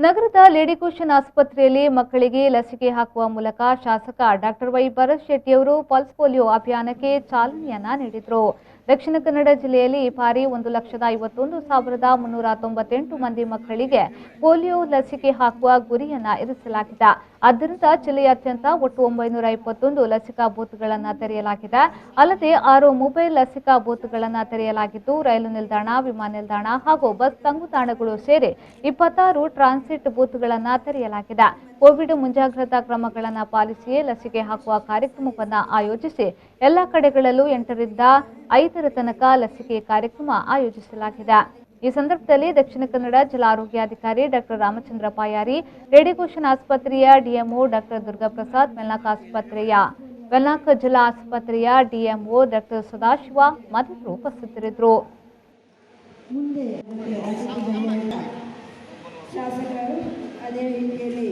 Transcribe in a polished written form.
ನಗರದ lady cushion ಆಸ್ಪತ್ರೆಯಲ್ಲಿ ಮಕ್ಕಳಿಗೆ ಲಸಿಕೆ ಹಾಕುವ ಮೂಲಕ ಶಾಸಕ ಡಾಕ್ಟರ್ ವೈ ಭರತ್ ಶೆಟ್ಟಿಯವರು ಪಲ್ಸ್ ಪೋಲಿಯೋ ಅಭಿಯಾನಕ್ಕೆ ಚಾಲನೆಯನ್ನ ನೀಡಿದರು. ದಕ್ಷಿಣ ಕನ್ನಡ ಜಿಲ್ಲೆಯಲ್ಲಿ ಈ ಬಾರಿ 1,51,398 ಮಂದಿ ಮಕ್ಕಳಿಗೆ ಪೋಲಿಯೋ ಲಸಿಕೆ ಹಾಕುವ ಗುರಿಯನ್ನ ಇರಿಸಲಾಗಿದೆ. ಆದ್ದರಿಂದ ಜಿಲ್ಲೆಯಾದ್ಯಂತ ಒಟ್ಟು 921 ಲಸಿಕಾ ಬೂತ್ಗಳನ್ನು ತೆರೆಯಲಾಗಿದೆ. ಅಲ್ಲದೆ 6 ಮೊಬೈಲ್ ಲಸಿಕಾ ಬೂತ್ಗಳನ್ನು ತೆರೆಯಲಾಗಿದ್ದು, ರೈಲು ನಿಲ್ದಾಣ, ವಿಮಾನ ನಿಲ್ದಾಣ ಹಾಗೂ ಬಸ್ ತಂಗುದಾಣಗಳು ಸೇರಿ 26 ಟ್ರಾನ್ಸಿಟ್ ಬೂತ್ಗಳನ್ನು ತೆರೆಯಲಾಗಿದೆ. ಕೋವಿಡ್ ಮುಂಜಾಗ್ರತಾ ಕ್ರಮಗಳನ್ನು ಪಾಲಿಸಿಯೇ ಲಸಿಕೆ ಹಾಕುವ ಕಾರ್ಯಕ್ರಮವನ್ನು ಆಯೋಜಿಸಿ ಎಲ್ಲ ಕಡೆಗಳಲ್ಲೂ 8 ರಿಂದ 5 ತನಕ ಲಸಿಕೆ ಕಾರ್ಯಕ್ರಮ ಆಯೋಜಿಸಲಾಗಿದೆ. ಈ ಸಂದರ್ಭದಲ್ಲಿ ದಕ್ಷಿಣ ಕನ್ನಡ ಜಿಲ್ಲಾ ಆರೋಗ್ಯಾಧಿಕಾರಿ ಡಾಕ್ಟರ್ ರಾಮಚಂದ್ರ ಪಾಯಾರಿ, ಲೇಡಿ ಕುಶನ್ ಆಸ್ಪತ್ರೆಯ ಡಿಎಂಒ ಡಾಕ್ಟರ್ ದುರ್ಗಾಪ್ರಸಾದ್, ವೆಲ್ನಾಕ್ ಜಿಲ್ಲಾ ಆಸ್ಪತ್ರೆಯ ಡಿಎಂಒ ಡಾಕ್ಟರ್ ಸದಾಶಿವ ಮತ್ತಿತರರು ಉಪಸ್ಥಿತರಿದ್ದರು. ಶಾಸಕರು ಅದೇ ರೀತಿಯಲ್ಲಿ